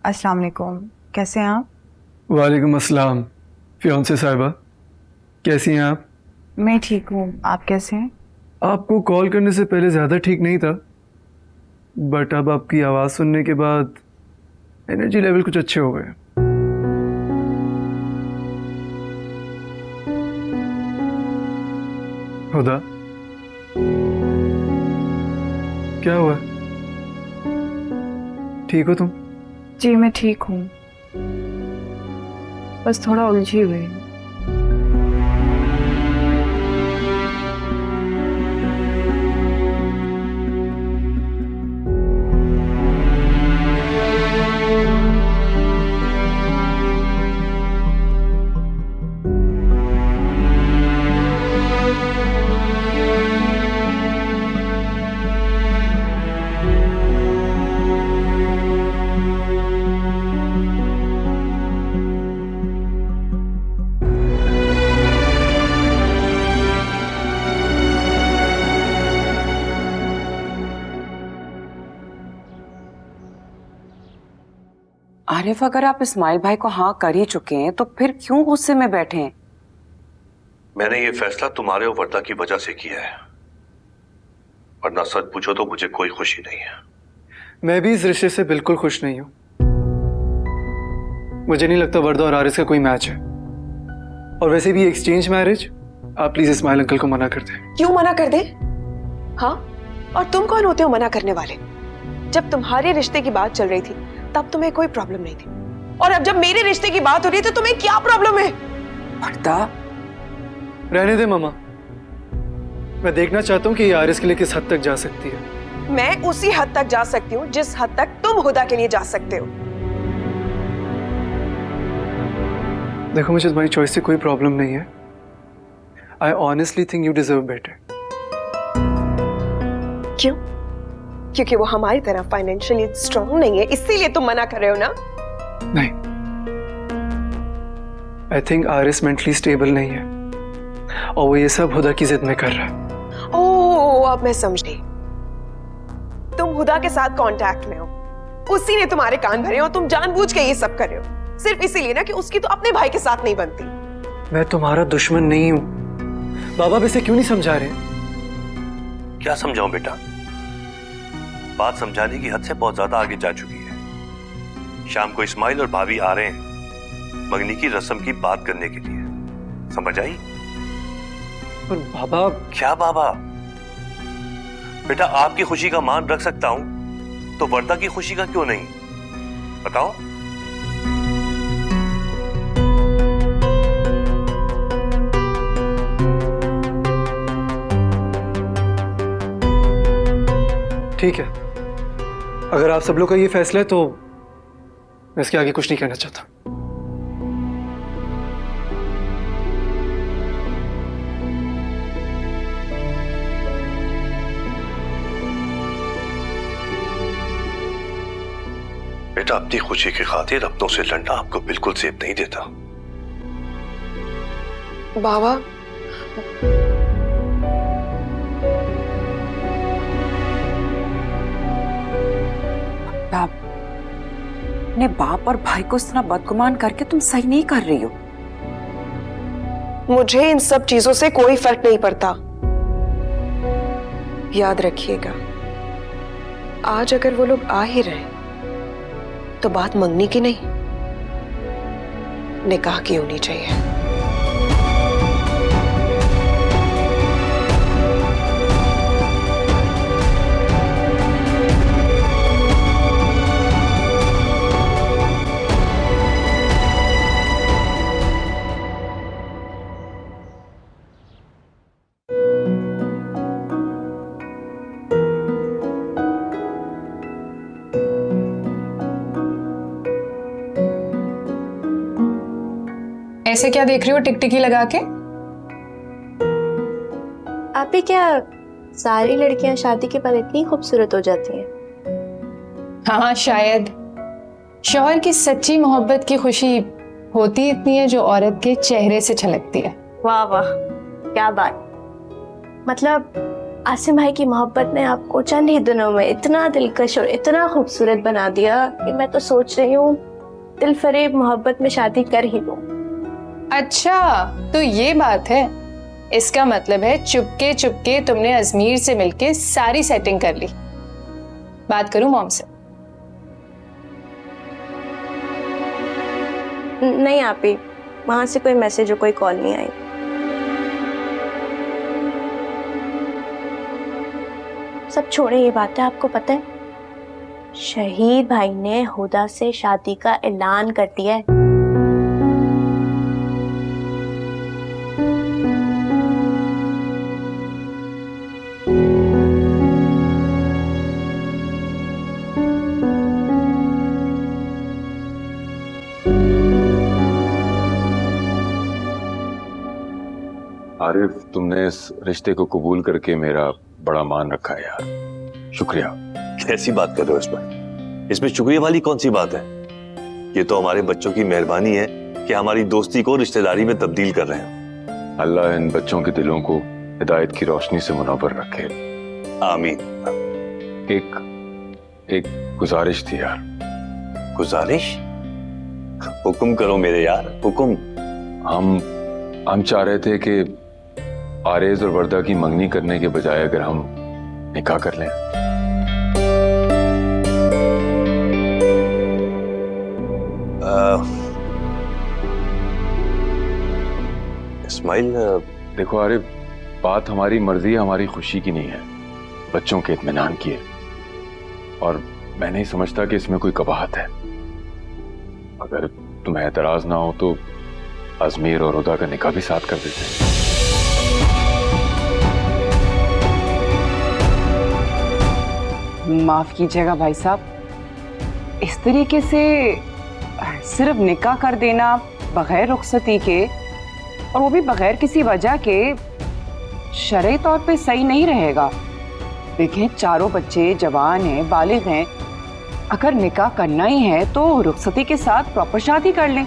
अस्सलाम वालेकुम, कैसे हैं आप? वालेकुम अस्सलाम। फियांसे साहिबा, कैसी हैं आप? मैं ठीक हूँ, आप कैसे हैं? आपको कॉल करने से पहले ज़्यादा ठीक नहीं था, बट अब आपकी आवाज़ सुनने के बाद एनर्जी लेवल कुछ अच्छे हो गए। हुदा, क्या हुआ? ठीक हो तुम? जी मैं ठीक हूँ, बस थोड़ा उलझी हुई हूँ। आरिफ, अगर आप इस्माइल भाई को हाँ कर ही चुके हैं तो फिर क्यों गुस्से में बैठे हैं? मैंने ये फैसला तुम्हारे और वर्दा की वजह से किया है, वरना सच पूछो तो मुझे कोई खुशी नहीं है। मैं भी इस रिश्ते से बिल्कुल खुश नहीं हूँ। मुझे नहीं लगता वर्दा और आरिस का कोई मैच है, और वैसे भी एक्सचेंज मैरिज आप प्लीज इस्माइल अंकल को मना कर दें। क्यों मना कर दे? हाँ, और तुम कौन होते हो मना करने वाले? जब तुम्हारे रिश्ते की बात चल रही थी तब तुम्हें कोई प्रॉब्लम नहीं थी, और अब जब मेरे रिश्ते की बात हो रही है तो तुम्हें क्या प्रॉब्लम है? वर्दा, रहने दे मामा, मैं देखना चाहता हूँ कि ये आरिस के लिए किस हद तक जा सकती है। मैं उसी हद तक जा सकती हूँ जिस हद तक तुम हुदा के लिए जा सकते हो। देखो, मुझे तुम्हारी चॉइस से कोई प्रॉब्लम नहीं है। I honestly think you deserve better. क्यों? क्योंकि वो हमारी तरह फाइनेंशियली स्ट्रांग नहीं है, इसीलिए तुम मना कर रहे हो ना? नहीं, I think Aaris mentally stable नहीं है, और वो ये सब हुदा की जिद में कर रहा है। ओह, अब मैं समझ गई। तुम हुदा के साथ कांटेक्ट में हो, उसी ने तुम्हारे कान भरे और तुम जानबूझ के ये सब कर रहे हो, सिर्फ इसीलिए ना कि उसकी तो अपने भाई के साथ नहीं बनती। मैं तुम्हारा दुश्मन नहीं हूं। बाबा आप इसे क्यों नहीं समझा रहे? क्या समझाऊं बेटा, बात समझाने की हद से बहुत ज्यादा आगे जा चुकी है। शाम को इस्माइल और भाभी आ रहे हैं मंगनी की रस्म की बात करने के लिए, समझ आई? पर बाबा। क्या बाबा? बेटा, आपकी खुशी का मान रख सकता हूं तो वर्दा की खुशी का क्यों नहीं? बताओ। ठीक है, अगर आप सब लोग का ये फैसला है तो मैं इसके आगे कुछ नहीं कहना चाहता। बेटा, अपनी खुशी की खातिर अपनों से लड़ना आपको बिल्कुल सेफ नहीं देता। बाबा, अपने बाप और भाई को इस तरह बदगुमान करके तुम सही नहीं कर रही हो। मुझे इन सब चीजों से कोई फर्क नहीं पड़ता। याद रखिएगा, आज अगर वो लोग आ ही रहे तो बात मंगनी की नहीं, निकाह की होनी चाहिए। ऐसे क्या देख रही हो टिकटिकी लगा के? आप ही क्या सारी लड़कियां शादी के बाद इतनी खूबसूरत हो जाती हैं? हाँ, शायद शौहर की सच्ची मोहब्बत की खुशी होती इतनी है जो औरत के चेहरे से छलकती है। वाह वाह, क्या बात। मतलब आसिम भाई की मोहब्बत ने आपको चंद ही दिनों में इतना दिलकश और इतना खूबसूरत बना दिया कि मैं तो सोच रही हूँ दिल फरेब मोहब्बत में शादी कर ही लूं। अच्छा, तो ये बात है। इसका मतलब है चुपके चुपके तुमने अजमीर से मिलके सारी सेटिंग कर ली। बात करूं मॉम से? नहीं आपी, वहां से कोई मैसेज और कोई कॉल नहीं आई। सब छोड़े, ये बात है आपको पता है शहीद भाई ने हुदा से शादी का ऐलान कर दिया है। आरिफ, तुमने इस रिश्ते को कबूल करके मेरा बड़ा मान रखा है यार, शुक्रिया। कैसी बात कर रहे हो इसमें शुक्रिया वाली कौन सी बात है? ये तो हमारे बच्चों की मेहरबानी है कि हमारी दोस्ती को रिश्तेदारी में तब्दील कर रहे हैं। अल्लाह इन बच्चों के दिलों को हिदायत की रोशनी से मुनव्वर रखे। आमीन। एक गुजारिश थी यार। गुजारिश? हुक्म करो मेरे यार, हुक्म। हम चाह रहे थे कि आरेज और वर्दा की मंगनी करने के बजाय अगर हम निकाह कर लें। इस्माइल, देखो आरिफ, बात हमारी मर्जी, हमारी खुशी की नहीं है, बच्चों के इत्मीनान की है। और मैं नहीं समझता कि इसमें कोई कबाहत है। अगर तुम्हें एतराज ना हो तो अजमीर और हुदा का निकाह भी साथ कर देते हैं। माफ कीजिएगा भाई साहब, इस तरीके से सिर्फ निकाह कर देना बगैर रुखसती के, और वो भी बगैर किसी वजह के, शरई तौर पे सही नहीं रहेगा। देखें, चारों बच्चे जवान हैं, बालिग हैं। अगर निकाह करना ही है तो रुखसती के साथ प्रॉपर शादी कर लें।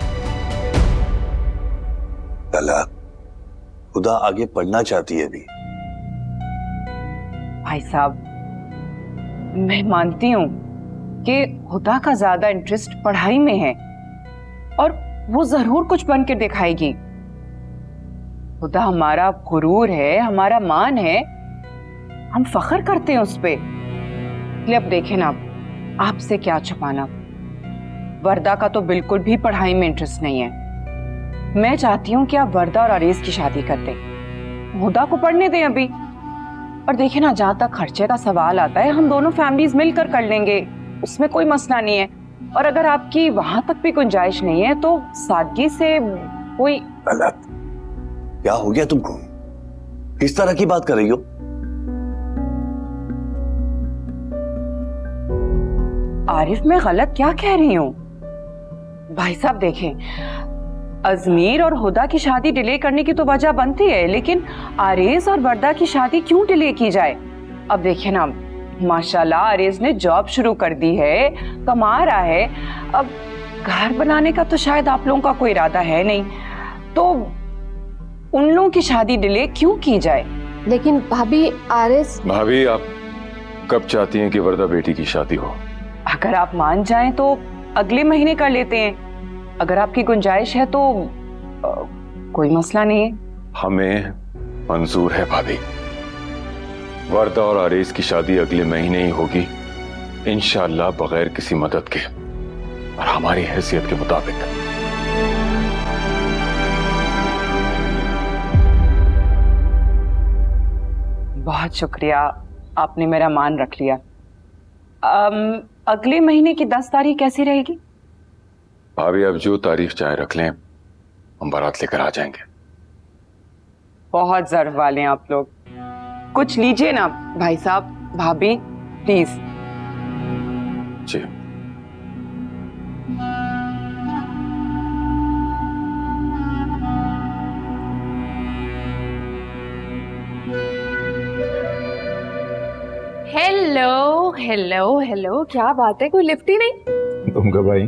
तला, खुदा आगे पढ़ना चाहती है अभी। भाई साहब, मैं मानती हूँ कि हुदा का ज्यादा इंटरेस्ट पढ़ाई में है और वो जरूर कुछ बन के दिखाएगी। हुदा हमारा गुरूर है, हमारा मान है, हम फख्र करते हैं उस पे। इसलिए अब देखें ना, आपसे क्या छुपाना, वर्दा का तो बिल्कुल भी पढ़ाई में इंटरेस्ट नहीं है। मैं चाहती हूँ कि आप वर्दा और अरेज की शादी कर दें, हुदा को पढ़ने दें अभी। और देखें ना, जहाँ तक खर्चे का सवाल आता है, हम दोनों फैमिलीज मिलकर कर लेंगे, उसमें कोई मसला नहीं है। और अगर आपकी वहां तक भी गुंजाइश नहीं है तो सादगी से कोई। गलत? क्या हो गया तुमको? किस तरह की बात कर रही हो? आरिफ, मैं गलत क्या कह रही हूँ? भाई साहब देखें, अजमीर और हुदा की शादी डिले करने की तो वजह बनती है, लेकिन आरेज और वर्दा की शादी क्यों डिले की जाए? अब देखिए ना, माशाल्लाह आरेज ने जॉब शुरू कर दी है, कमा रहा है। अब घर बनाने का तो शायद आप लोगों का कोई इरादा है नहीं, तो उन लोगों की शादी डिले क्यों की जाए? लेकिन भाभी, आरिज। भाभी, आप कब चाहती हैं कि वर्दा बेटी की शादी हो? अगर आप मान जाएं तो अगले महीने कर लेते हैं। अगर आपकी गुंजाइश है तो कोई मसला नहीं है। हमें मंजूर है भाभी। वर्दा और आरेज की शादी अगले महीने ही होगी, इंशाअल्लाह, बगैर किसी मदद के और हमारी हैसियत के मुताबिक। बहुत शुक्रिया, आपने मेरा मान रख लिया। अगले महीने की 10 तारीख कैसी रहेगी? भाभी, अब जो तारीख चाहे रख लें, हम बारात लेकर आ जाएंगे। बहुत ज़र्फ वाले हैं आप लोग। कुछ लीजिए ना भाई साहब, भाभी, प्लीज। जी। हेलो हेलो हेलो, क्या बात है, कोई लिफ्ट ही नहीं? तुम कब आई?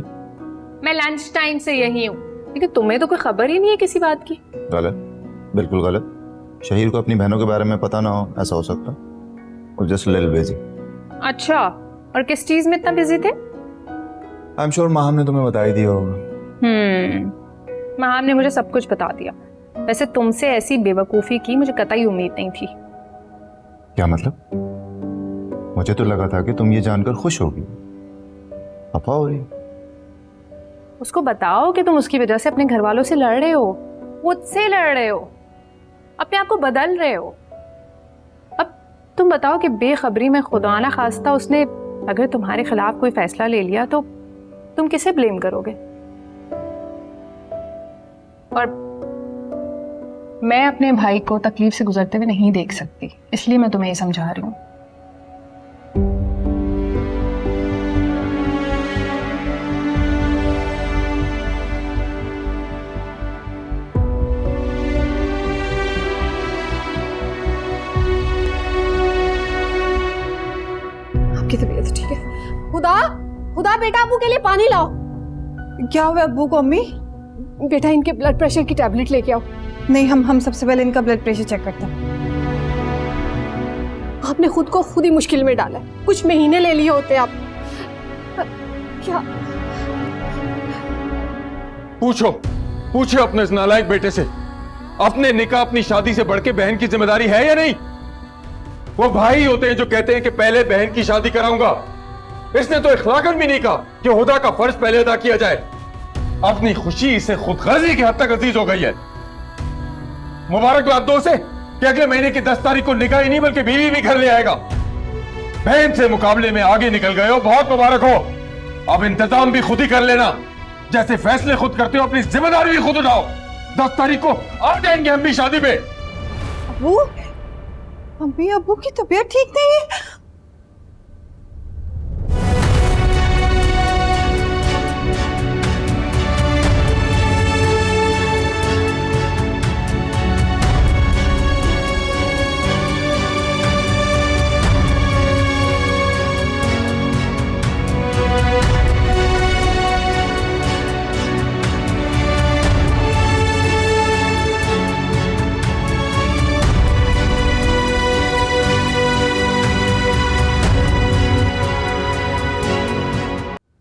मैं लंच टाइम से यही हूँ, लेकिन तुम्हें तो कोई खबर ही नहीं है किसी बात की। गलत, बिल्कुल गलत। शहीर को अपनी बहनों के बारे में पता ना हो, ऐसा हो सकता? Just little busy. अच्छा, और किस चीज में इतना बिजी थे? आई एम श्योर माहम ने तुम्हें बता ही दिया होगा। महाम ने मुझे सब कुछ बता दिया। वैसे तुमसे ऐसी बेवकूफी की मुझे कतई उम्मीद नहीं थी। क्या मतलब? मुझे तो लगा था कि तुम ये जानकर खुश होगी। अफवाह हो रही। उसको बताओ कि तुम उसकी वजह से अपने घर वालों से लड़ रहे हो, मुझसे लड़ रहे हो, अपने आप को बदल रहे हो। अब तुम बताओ कि बेखबरी में खुदा ना खास्ता उसने अगर तुम्हारे खिलाफ कोई फैसला ले लिया तो तुम किसे ब्लेम करोगे? और मैं अपने भाई को तकलीफ से गुजरते हुए नहीं देख सकती, इसलिए मैं तुम्हें ये समझा रही हूँ। आपकी तबीयत ठीक है? खुदा खुदा बेटा अब्बू के लिए पानी लाओ। क्या हुआ अब्बू को? अम्मी बेटा इनके ब्लड प्रेशर की टैबलेट लेके आओ। नहीं, हम सबसे पहले इनका ब्लड प्रेशर चेक करते हैं। आपने खुद को खुद ही मुश्किल में डाला। कुछ महीने ले लिए होते आप। क्या? पूछो अपने इस नालायक बेटे से, अपने निकाह अपनी शादी से बढ़ के बहन की जिम्मेदारी है या नहीं? वो भाई होते हैं जो कहते हैं कि पहले बहन की शादी कराऊंगा। इसने तो इखलाकन भी नहीं कहा कि हुदा का फर्ज पहले अदा किया जाए। अपनी खुशी इसे खुदगर्जी की हद तक अजीज हो गई है। मुबारकबाद दो से कि अगले महीने की 10 तारीख को निकाह ही नहीं बल्कि बीवी भी घर ले आएगा। बहन से मुकाबले में आगे निकल गए हो, बहुत मुबारक हो। अब इंतजाम भी खुद ही कर लेना। जैसे फैसले खुद करते हो अपनी जिम्मेदारी भी खुद उठाओ। 10 तारीख को आ जाएंगे हम भी शादी में। अब्बू, अम्मी अब्बू की तबीयत ठीक नहीं है।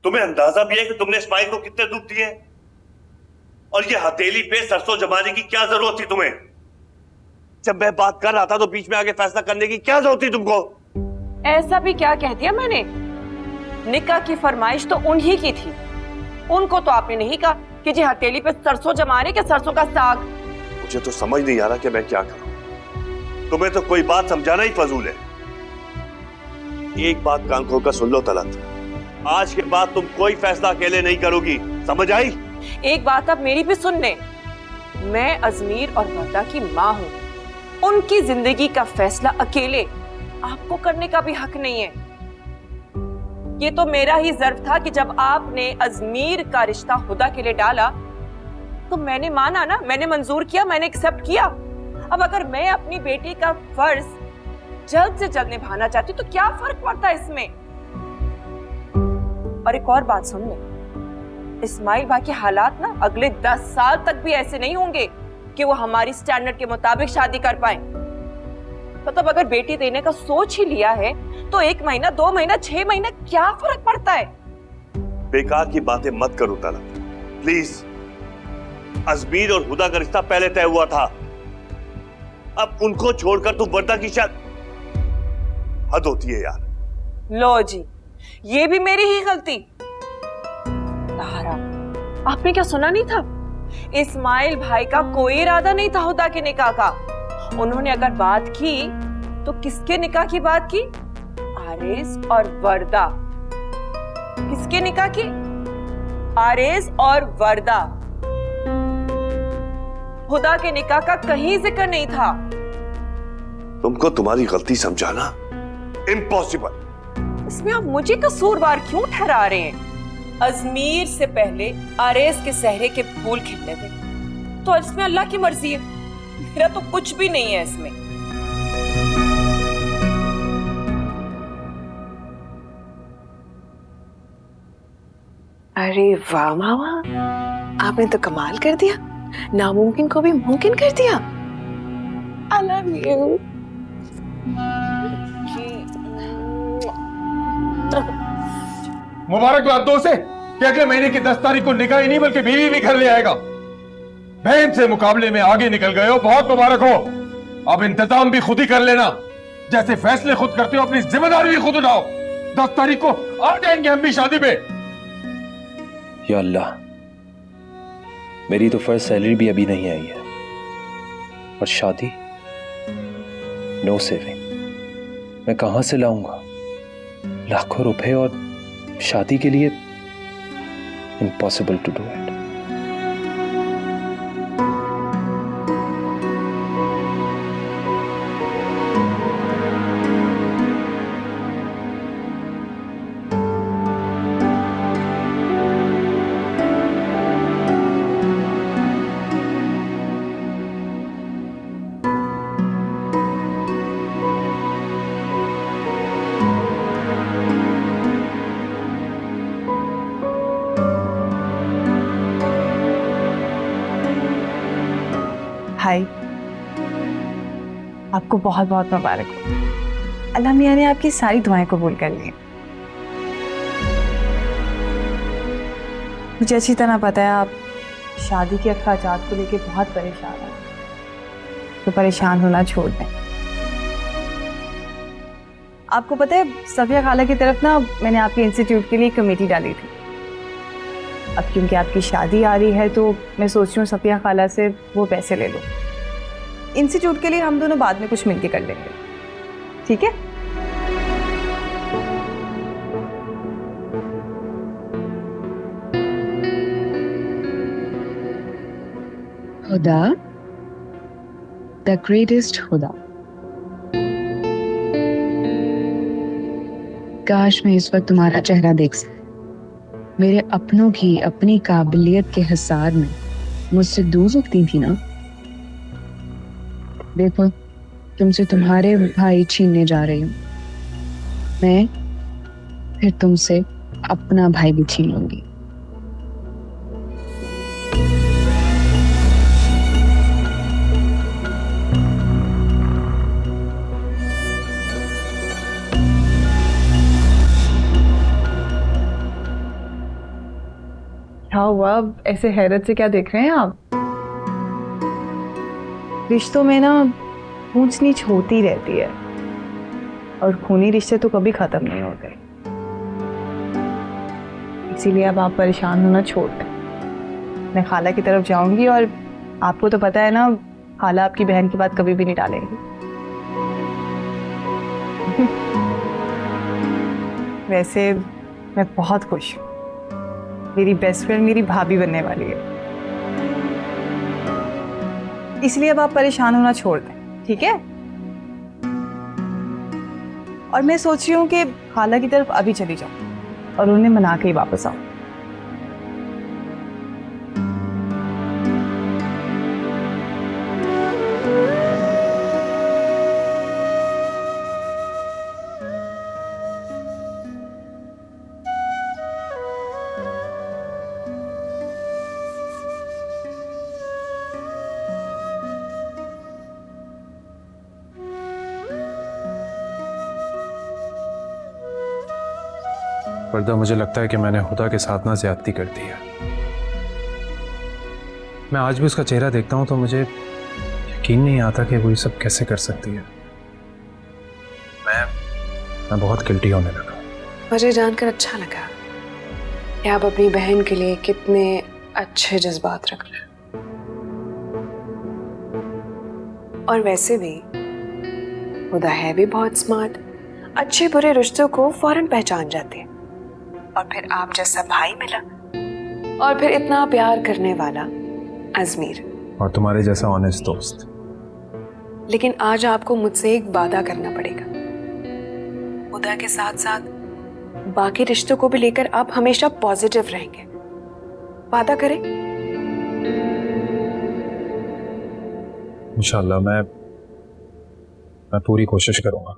तुम्हें अंदाजा भी है कि तुमने इस्माइल को कितने दुख दिए? और ये हथेली पे सरसों जमाने की क्या जरूरत थी तुम्हें? जब मैं बात कर रहा था तो बीच में आगे फैसला करने की क्या जरूरत थी तुमको? ऐसा भी क्या कह दिया मैंने? निकाह की फरमाइश तो उन्हीं की थी। उनको तो आपने नहीं कहा कि जी हथेली पे सरसों जमाने के सरसों का साग। मुझे तो समझ नहीं आ रहा कि मैं क्या करूं। तुम्हें तो कोई बात समझाना ही फजूल है। एक बात कान खोलकर सुन लो तलत, आज के बाद तुम कोई फैसला अकेले नहीं करोगी, समझ आई? एक बात आप मेरी भी सुन ले। मैं अजमीर और वर्दा की माँ हूँ। उनकी जिंदगी का फैसला अकेले आपको करने का भी हक नहीं है। ये तो मेरा ही ज़र्फ था कि जब आपने अजमीर का रिश्ता हुदा के लिए डाला तो मैंने माना ना, मैंने मंजूर किया, मैंने एक्सेप्ट किया। अब अगर मैं अपनी बेटी का फर्ज जल्द से जल्द निभाना चाहती हूँ तो क्या फर्क पड़ता है इसमें? और एक और बात सुन ले, इस्माइल भाई के हालात ना अगले 10 साल तक भी ऐसे नहीं होंगे कि वो हमारी स्टैंडर्ड के मुताबिक शादी कर पाए। मतलब अगर बेटी देने का सोच ही लिया है तो 1 महीना, 2 महीना, 6 महीना क्या फर्क पड़ता है? बेकार की बातें मत करो तलत, प्लीज। अजमीर और हुदा का रिश्ता पहले तय हुआ था। अब उनको छोड़कर तुम वर्दा की शादी, हद होती है यार। लो जी, ये भी मेरी ही गलती। आपने क्या सुना नहीं था? इस्माइल भाई का कोई इरादा नहीं था हुदा के निकाह का। उन्होंने अगर बात की तो किसके निकाह की बात की? आरेज और वर्दा। किसके निकाह की? आरेज और वर्दा। हुदा के निकाह का कहीं जिक्र नहीं था। तुमको तुम्हारी गलती समझाना इम्पॉसिबल। इसमें आप मुझे कसूरवार क्यों ठहरा रहे हैं? अजमीर से पहले आरेज के सहरे के फूल खिलने थे, तो इसमें अल्लाह की मर्जी है, मेरा तो कुछ भी नहीं है इसमें। अरे वाह मामा, आपने तो कमाल कर दिया, नामुमकिन को भी मुमकिन कर दिया। I love you। मुबारकबाद दो उसे कि अगले महीने की 10 तारीख को निकाह ही नहीं बल्कि बीवी भी घर ले आएगा। बहन से मुकाबले में आगे निकल गए हो, बहुत मुबारक हो। अब इंतजाम भी खुद ही कर लेना, जैसे फैसले खुद करते हो अपनी जिम्मेदारी भी खुद उठाओ। 10 तारीख को आ जाएंगे हम भी शादी पे। या अल्लाह, मेरी तो फर्स्ट सैलरी भी अभी नहीं आई है और शादी, नो सेविंग। मैं कहां से लाऊंगा लाखों रुपए और शादी के लिए? Impossible to do it. भाई, आपको बहुत बहुत मुबारक हो। अल्लाह मियां ने आपकी सारी दुआएं कबूल कर ली। मुझे अच्छी तरह पता है आप शादी के अखराजात को लेके बहुत परेशान हैं, तो परेशान होना छोड़ दें। आपको पता है सफिया खाला की तरफ ना मैंने आपके इंस्टीट्यूट के लिए कमेटी डाली थी। अब क्योंकि आपकी शादी आ रही है तो मैं सोच रही हूँ सफिया खाला से वो पैसे ले लो। इंस्टीट्यूट के लिए हम दोनों बाद में कुछ मिलके कर लेंगे, ठीक है? खुदा, द ग्रेटेस्ट खुदा, काश मैं इस वक्त तुम्हारा चेहरा देख सकूं। मेरे अपनों की अपनी काबिलियत के हिसार में मुझसे दूर रखती थी ना। देखो, तुमसे तुम्हारे भाई छीनने जा रही हूँ मैं, फिर तुमसे अपना भाई भी छीन लूंगी। क्या हुआ, ऐसे हैरत से क्या देख रहे हैं आप? रिश्तों में ना ऊंच नीच होती रहती है और खूनी रिश्ते तो कभी खत्म नहीं होते। इसीलिए अब आप परेशान होना छोड़ दें। मैं खाला की तरफ जाऊंगी और आपको तो पता है ना, खाला आपकी बहन की बात कभी भी नहीं टालेंगी। वैसे मैं बहुत खुश हूँ, मेरी बेस्ट फ्रेंड मेरी भाभी बनने वाली है। इसलिए अब आप परेशान होना छोड़ दें, ठीक है? और मैं सोच रही हूँ कि खाला की तरफ अभी चली जाऊं और उन्हें मना के ही वापस आऊं। वरदा मुझे लगता है कि मैंने खुदा के साथ ना ज्यादती कर दी है। मैं आज भी उसका चेहरा देखता हूं तो मुझे यकीन नहीं आता कि वो ये सब कैसे कर सकती है। मैं बहुत गिल्टी होने लगा। मुझे जानकर अच्छा लगा कि आप अपनी बहन के लिए कितने अच्छे जज्बात रख रहे हैं। और वैसे भी खुदा है भी बहुत स्मार्ट, अच्छे बुरे रिश्तों को फौरन पहचान जाते हैं। और फिर आप जैसा भाई मिला, और फिर इतना प्यार करने वाला अजमीर, और तुम्हारे जैसा ऑनेस्ट दोस्त। लेकिन आज आपको मुझसे एक वादा करना पड़ेगा। खुदा के साथ साथ बाकी रिश्तों को भी लेकर आप हमेशा पॉजिटिव रहेंगे। वादा करें? इंशाल्लाह मैं पूरी कोशिश करूंगा।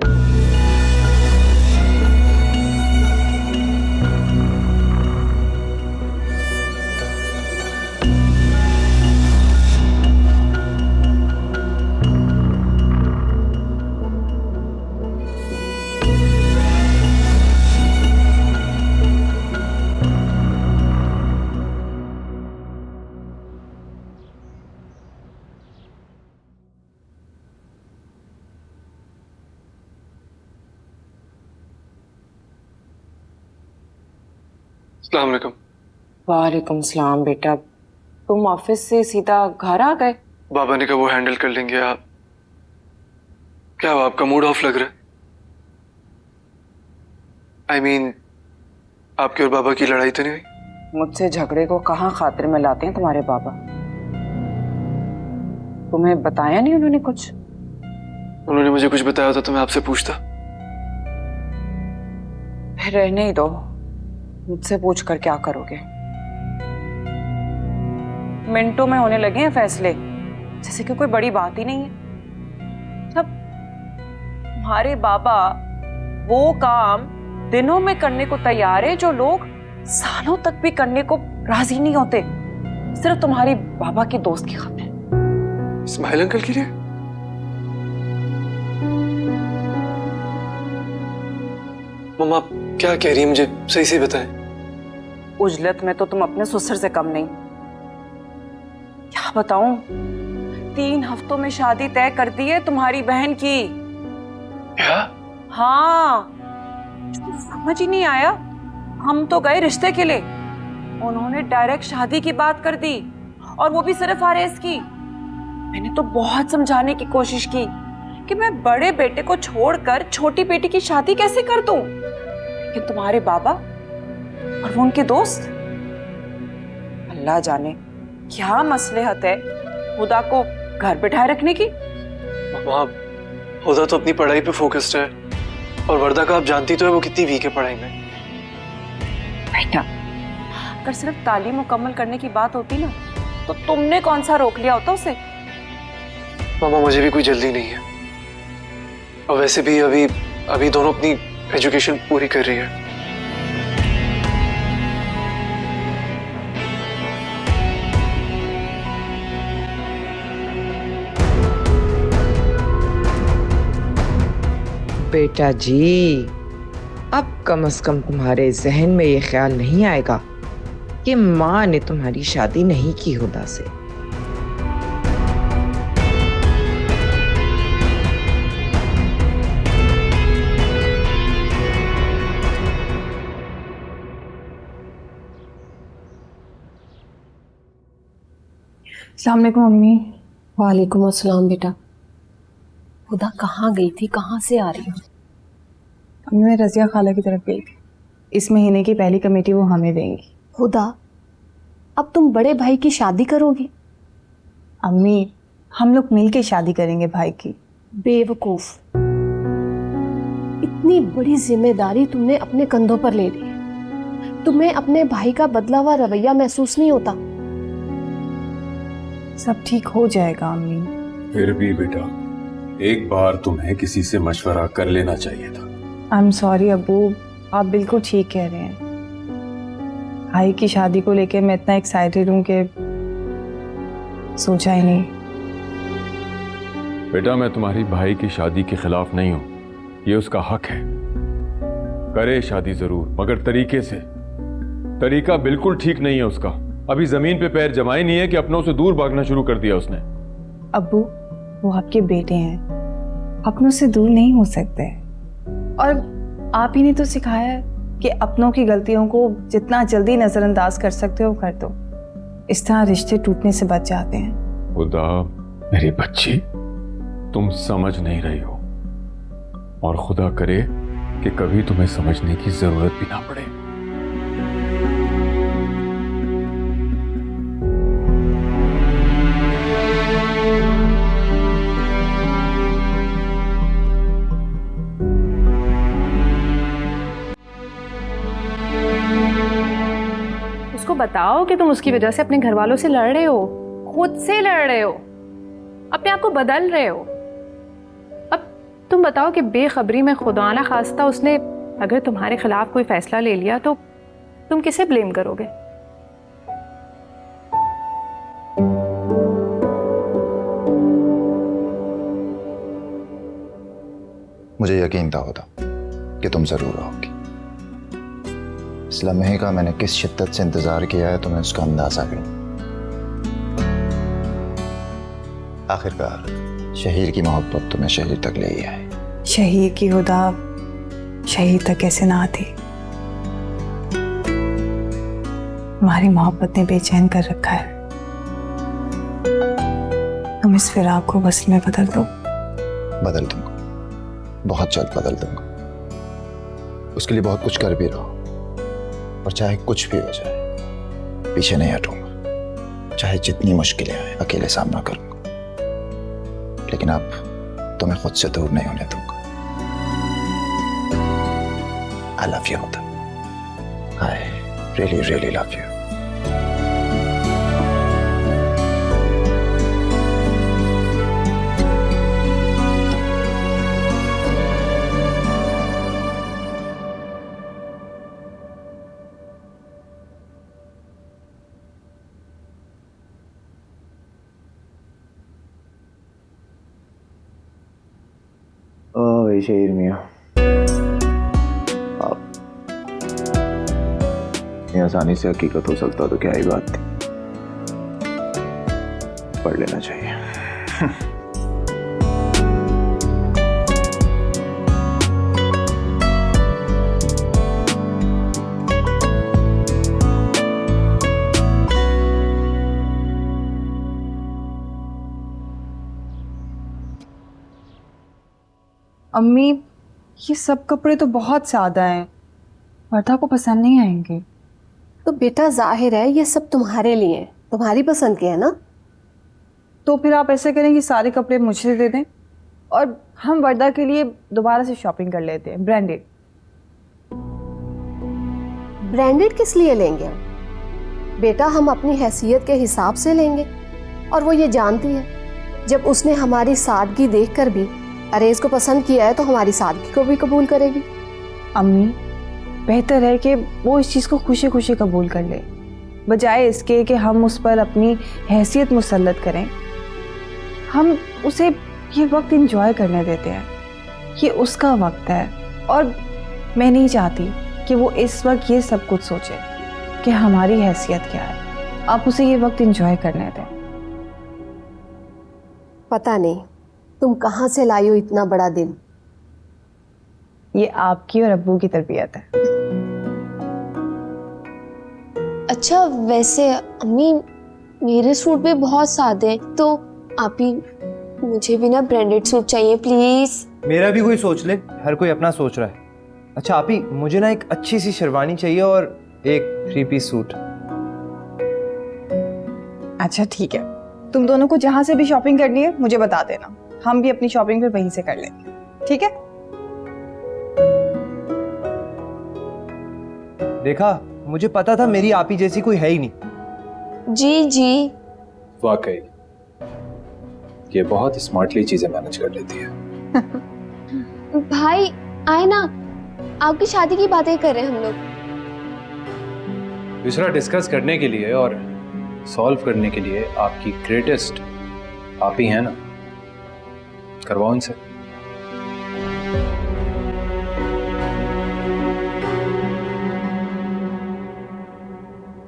अस्सलाम वालेकुम। वालेकुम सलाम बेटा, तुम ऑफिस से सीधा घर आ गए? बाबा ने कहा वो हैंडल कर लेंगे। आप क्या हुआ, आपका मूड ऑफ लग रहा है? I mean, आपके और बाबा की लड़ाई तो नहीं हुई? मुझसे झगड़े को कहाँ खातिर में लाते हैं तुम्हारे बाबा? तुम्हें बताया नहीं उन्होंने कुछ? उन्होंने मुझे कुछ बताया होता तो मैं आपसे पूछता। फिर रहने ही दो, मुझसे पूछ कर क्या करोगे? मिनटों में होने लगे हैं फैसले, जैसे कि कोई बड़ी बात ही नहीं है। जब तुम्हारे बाबा वो काम दिनों में करने को तैयार है जो लोग सालों तक भी करने को राजी नहीं होते, सिर्फ तुम्हारी बाबा के दोस्त की खातिर। इस्माइल अंकल के लिए? मम्मा आप क्या कह रही है, मुझे सही से बताएं। उजलत में तो तुम अपने ससुर से कम नहीं। क्या बताऊं, 3 हफ्तों में शादी तय कर दी है तुम्हारी बहन की। क्या? हाँ, समझ ही नहीं आया। हम तो गए रिश्ते के लिए, उन्होंने डायरेक्ट शादी की बात कर दी, और वो भी सिर्फ आरएस की। मैंने तो बहुत समझाने की कोशिश की कि मैं बड़े बेटे को छोड़कर छोटी बेटी की शादी कैसे कर दूं, लेकिन तुम्हारे बाबा और वो उनके दोस्त, अल्लाह जाने क्या मसलहत है हुदा को घर बिठाए रखने की। मम्मा हुदा तो अपनी पढ़ाई पे फोकस्ड है, और वर्दा का आप जानती तो है वो कितनी वीक है पढ़ाई में। बेटा, अगर सिर्फ तालीम मुकम्मल करने की बात होती ना, तो तुमने कौन सा रोक लिया होता उसे? मामा मुझे भी कोई जल्दी नहीं है, और वैसे भी अभी दोनों अपनी एजुकेशन पूरी कर रही है। बेटा जी, अब कम से कम तुम्हारे जहन में ये ख्याल नहीं आएगा कि माँ ने तुम्हारी शादी नहीं की हुदा से। अस्सलाम वालेकुम मम्मी। वालेकुम अस्सलाम बेटा। हुदा कहाँ गई थी, कहाँ से आ रही हो? अम्मी मैं रज़िया खाला की तरफ गई थी। इस महीने की पहली कमेटी वो हमें देंगी। हुदा, अब तुम बड़े भाई की शादी करोगी? अम्मी हम लोग मिल के शादी करेंगे भाई की। बेवकूफ, इतनी बड़ी जिम्मेदारी तुमने अपने कंधों पर ले ली है। तुम्हें अपने भाई का बदला हुआ रवैया महसूस नहीं होता? सब ठीक हो जाएगा अम्मी। फिर भी बेटा, एक बार तुम्हें किसी से मशवरा कर लेना चाहिए था। आई एम सॉरी अब्बू, आप बिल्कुल ठीक कह रहे हैं। भाई की शादी को लेके मैं इतना एक्साइटेड हूँ कि सोचा ही नहीं। बेटा, मैं तुम्हारी भाई की शादी के खिलाफ नहीं हूं, ये उसका हक है। करे शादी जरूर, मगर तरीके से। तरीका बिल्कुल ठीक नहीं है उसका। अभी जमीन पे पैर जमाए नहीं है कि अपनों से दूर भागना शुरू कर दिया उसने। अब्बू वो आपके बेटे हैं, अपनों से दूर नहीं हो सकते। और आप ही ने तो सिखाया है कि अपनों की गलतियों को जितना जल्दी नजरअंदाज कर सकते हो कर दो, इस तरह रिश्ते टूटने से बच जाते हैं। खुदा मेरी बच्ची, तुम समझ नहीं रही हो, और खुदा करे कि कभी तुम्हें समझने की जरूरत भी ना पड़े। उसको बताओ कि तुम उसकी वजह से अपने घर वालों से लड़ रहे हो, खुद से लड़ रहे हो, अपने आप को बदल रहे हो। अब तुम बताओ कि बेखबरी में खुदा ना खास्ता उसने अगर तुम्हारे खिलाफ कोई फैसला ले लिया तो तुम किसे ब्लेम करोगे? मुझे यकीन था होता कि तुम जरूर आओगी। इस लम्हे का मैंने किस शिद्दत से इंतजार किया है तुम्हें उसका अंदाजा भी नहीं। आखिरकार शहीर की मोहब्बत तुम्हें शहीर तक ले ही आई। शहीर की हुदा शहीर तक कैसे ना आती। तुम्हारी मोहब्बत ने बेचैन कर रखा है। तुम इस फिराक को वस्ल में बदल दो। बदल दूंगा, बहुत जल्द बदल दूंगा। उसके लिए बहुत कुछ कर भी रहा हूं, और चाहे कुछ भी हो जाए पीछे नहीं हटूंगा। चाहे जितनी मुश्किलें आए अकेले सामना करूंगा, लेकिन अब तुम्हें खुद से दूर नहीं होने दूंगा। आई लव यू होता, I really really love you. शेर मियां, आप ये आसानी से हकीकत हो सकता तो क्या ही बात थी। पढ़ लेना चाहिए। अम्मी, ये सब कपड़े तो बहुत सादा हैं, वर्धा को पसंद नहीं आएंगे। तो बेटा जाहिर है ये सब तुम्हारे लिए हैं, तुम्हारी पसंद के है ना। तो फिर आप ऐसे करें कि सारे कपड़े मुझे दे दें और हम वर्धा के लिए दोबारा से शॉपिंग कर लेते हैं, ब्रांडेड। ब्रांडेड किस लिए लेंगे हम? बेटा हम अपनी हैसियत के हिसाब से लेंगे, और वो ये जानती है जब उसने हमारी सादगी देखकर भी अरेज को पसंद किया है तो हमारी सादगी को भी कबूल करेगी। अम्मी, बेहतर है कि वो इस चीज़ को खुशी खुशी कबूल कर ले, बजाय इसके कि हम उस पर अपनी हैसियत मुसल्लत करें। हम उसे ये वक्त एंजॉय करने देते हैं, ये उसका वक्त है, और मैं नहीं चाहती कि वो इस वक्त ये सब कुछ सोचे कि हमारी हैसियत क्या है। आप उसे ये वक्त एंजॉय करने दें। पता नहीं तुम कहाँ से लाई हो इतना बड़ा दिल। ये आपकी और अब्बू की तरबियत है। अच्छा वैसे अम्मी मेरे सूट भी बहुत सादे हैं, तो आप ही मुझे भी ना ब्रांडेड सूट चाहिए प्लीज। मेरा भी कोई सोच ले, हर कोई अपना सोच रहा है। अच्छा आप ही, मुझे ना एक अच्छी सी शेरवानी चाहिए और एक 3 पीस सूट। अच्छा ठीक है, तुम दोनों को जहां से भी शॉपिंग करनी है मुझे बता देना, हम भी अपनी शॉपिंग फिर वहीं से कर लेंगे, ठीक है? देखा, मुझे पता था मेरी आप ही जैसी कोई है ही नहीं। जी जी। वाकई ये बहुत स्मार्टली चीजें मैनेज कर लेती है। भाई आए ना, आपकी शादी की बातें कर रहे हैं हम लोग। दूसरा डिस्कस करने के लिए और सॉल्व करने के लिए आपकी ग्रेटेस्ट आप ही हैं ना, करवाओ इनसे।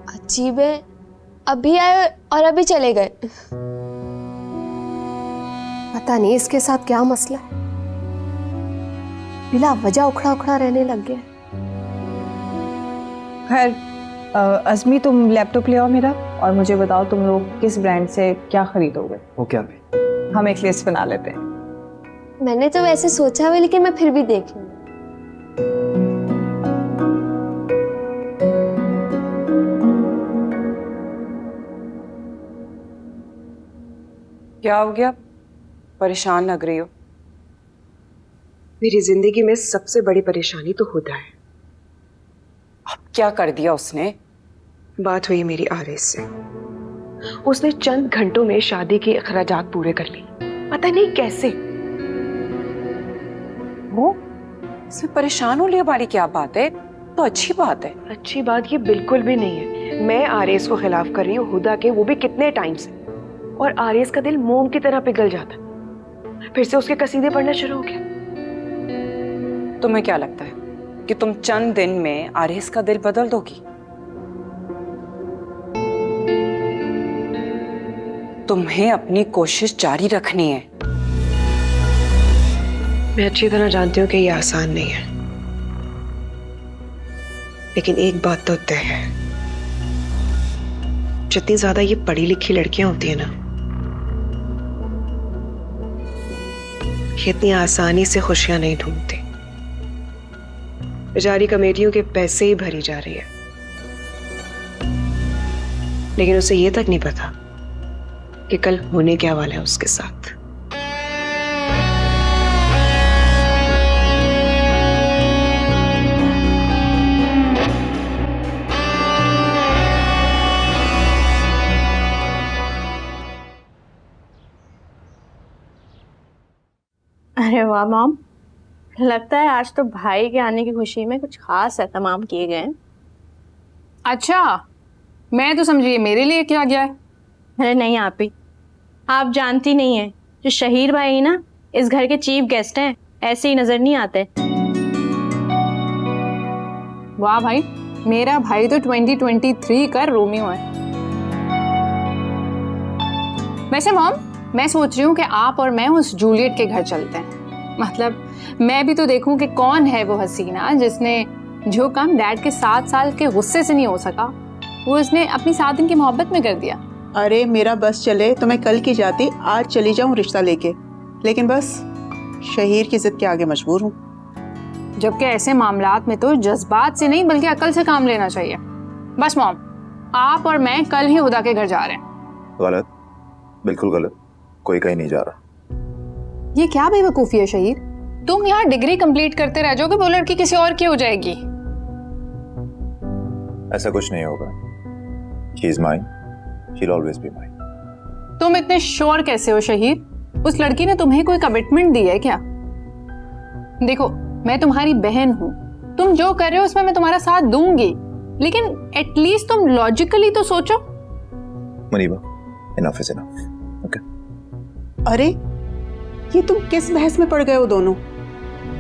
अजीब है, अभी आए और अभी चले गए। पता नहीं इसके साथ क्या मसला है, बिला वजह उखड़ा उखड़ा रहने लग गया। खैर अज़मी, तुम लैपटॉप ले आओ मेरा और मुझे बताओ तुम लोग किस ब्रांड से क्या खरीदोगे। ओके अभी हम एक लिस्ट बना लेते हैं। मैंने तो वैसे सोचा हुआ, लेकिन मैं फिर भी देख लूंगी। क्या हो गया? परेशान लग रही हो। मेरी जिंदगी में सबसे बड़ी परेशानी तो हुदा है। अब क्या कर दिया उसने? बात हुई मेरी आरएस से, उसने चंद घंटों में शादी के अखराजात पूरे कर ली, पता नहीं कैसे। वो इसमें परेशान होने वाली क्या बात है? तो अच्छी बात है। अच्छी बात ये बिल्कुल भी नहीं है। मैं आरएस को खिलाफ कर रही हूँ, हुदा के, वो भी कितने टाइम से, और आरएस का दिल मोम की तरह पिघल जाता। फिर से उसके कसीदे पढ़ना शुरू हो गया। तुम्हें क्या लगता है कि तुम चंद दिन में आरएस का दिल बदल दोगी? तुम्हें अपनी कोशिश जारी रखनी है। मैं अच्छी तरह जानती हूँ कि ये आसान नहीं है, लेकिन एक बात तो तय है, जितनी ज्यादा ये पढ़ी लिखी लड़कियां होती है ना, ये इतनी आसानी से खुशियां नहीं ढूंढती। बेचारी कमेटियों के पैसे ही भरी जा रही है, लेकिन उसे ये तक नहीं पता कि कल होने क्या वाला है उसके साथ। अरे वाह मॉम, लगता है आज तो भाई के आने की खुशी में कुछ खास एहतमाम किए गए हैं। अच्छा, मैं तो समझी मेरे लिए क्या गया है। अरे नहीं आपी, आप जानती नहीं है, जो शहीर भाई ना इस घर के चीफ गेस्ट हैं, ऐसे ही नजर नहीं आते। वाह भाई, मेरा भाई तो 2023 का रोमियो है। वैसे मॉम, मैं सोच रही हूँ कि आप और मैं उस जूलियट के घर चलते हैं। मतलब मैं भी तो देखूं कि कौन है वो हसीना जिसने जो काम डैड के 7 साल के गुस्से से नहीं हो सका, वो इसने अपनी 7 दिन की मोहब्बत में कर दिया। अरे मेरा बस चले तो मैं कल की जाती आज चली जाऊं रिश्ता लेके, लेकिन बस शहीर की जिद के आगे मजबूर हूँ। जबकि ऐसे मामलात में तो जज्बात से नहीं बल्कि अकल से काम लेना चाहिए। बस मॉम, आप और मैं कल ही हुदा के घर जा रहे हैं। गलत, बिल्कुल गलत, कोई कहीं नहीं जा रहा। ये क्या बेवकूफी है शहीर, तुम यहाँ डिग्री कंप्लीट करते रह जाओगे, वो लड़की किसी और की हो जाएगी। ऐसा कुछ नहीं होगा। She is mine, she'll always be mine. तुम इतने श्योर कैसे हो शहीर? उस लड़की ने तुम्हें कोई कमिटमेंट दी है क्या? देखो, मैं तुम्हारी बहन हूँ, तुम जो कर रहे हो उसमें मैं तुम्हारा साथ दूंगी, लेकिन एटलीस्ट तुम लॉजिकली तो सोचो। Muniba, enough is enough. Okay? अरे ये तुम किस बहस में पड़ गए हो दोनों?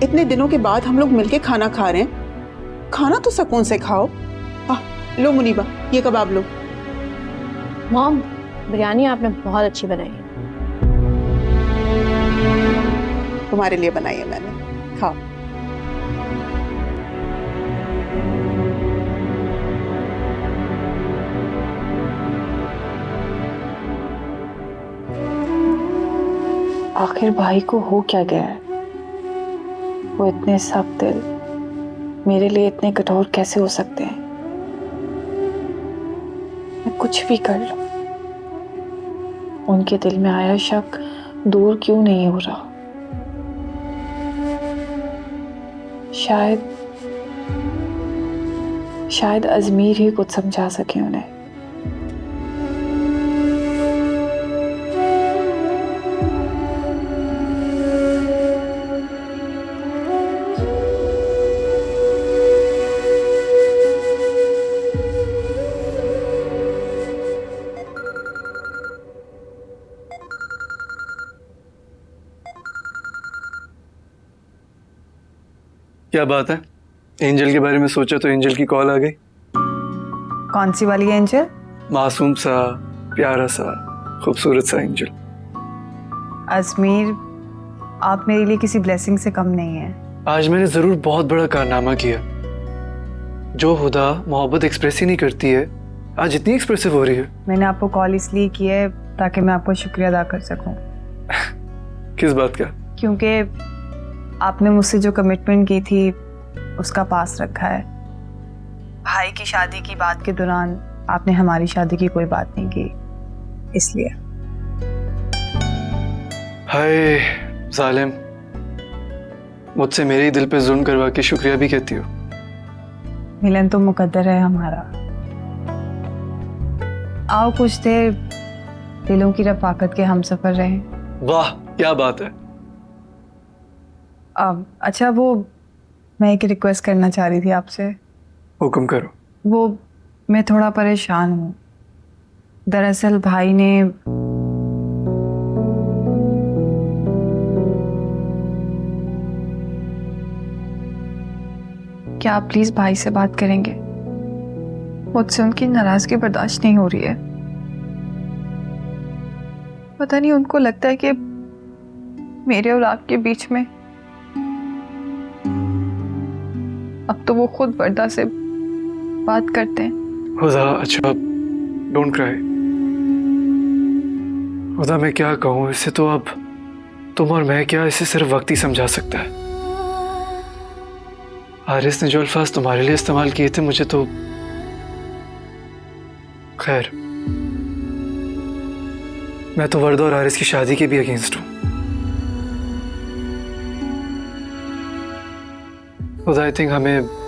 इतने दिनों के बाद हम लोग मिलके खाना खा रहे हैं, खाना तो सुकून से खाओ। लो मुनीबा, ये कबाब लो। मॉम, बिरयानी आपने बहुत अच्छी बनाई है। तुम्हारे लिए बनाई है मैंने, खाओ। आखिर भाई को हो क्या गया है? वो इतने सख्त दिल मेरे लिए इतने कठोर कैसे हो सकते हैं? मैं कुछ भी कर लूं, उनके दिल में आया शक दूर क्यों नहीं हो रहा? शायद अजमीर ही कुछ समझा सके उन्हें। क्या बात है? एंजल के बारे में सोचा तो एंजल की कॉल आ गई। कौन सी वाली एंजल? मासूम सा, प्यारा सा, खूबसूरत सा एंजल। अजमीर, आप मेरे लिए किसी ब्लेसिंग से कम नहीं है। आज मैंने जरूर बहुत बड़ा कारनामा किया। जो खुदा मोहब्बत एक्सप्रेस ही नहीं करती है, आज इतनी एक्सप्रेसिव हो रही है। मैंने आपको कॉल इसलिए की है ताकि मैं आपको शुक्रिया अदा कर सकूं। किस बात का? क्योंकि आपने मुझसे जो कमिटमेंट की थी उसका पास रखा है। भाई की शादी की बात के दौरान आपने हमारी शादी की कोई बात नहीं की, इसलिए। हाय जालिम, मुझसे मेरे ही दिल पे जुल्म करवा के शुक्रिया भी कहती हो। मिलन तो मुकद्दर है हमारा। आओ कुछ देर दिलों की रफाकत के हम सफर रहें। वाह, क्या बात है। अच्छा, वो मैं एक रिक्वेस्ट करना चाह रही थी आपसे। हुक्म करो। वो मैं थोड़ा परेशान हूँ। दरअसल भाई ने क्या आप प्लीज भाई से बात करेंगे? मुझसे उनकी नाराजगी बर्दाश्त नहीं हो रही है। पता नहीं उनको लगता है कि मेरे और आपके बीच में अब तो वो खुद पर्दा से बात करते हैं। अच्छा, डोंट क्राई। खुदा मैं क्या कहूँ, इसे तो अब तुम और मैं क्या, इसे सिर्फ वक्त ही समझा सकता है। हारिस ने जो अल्फाज तुम्हारे लिए इस्तेमाल किए थे, मुझे तो खैर, मैं तो वर्दा और हारिस की शादी के भी अगेंस्ट हूँ। खुदा आई थिंक हमें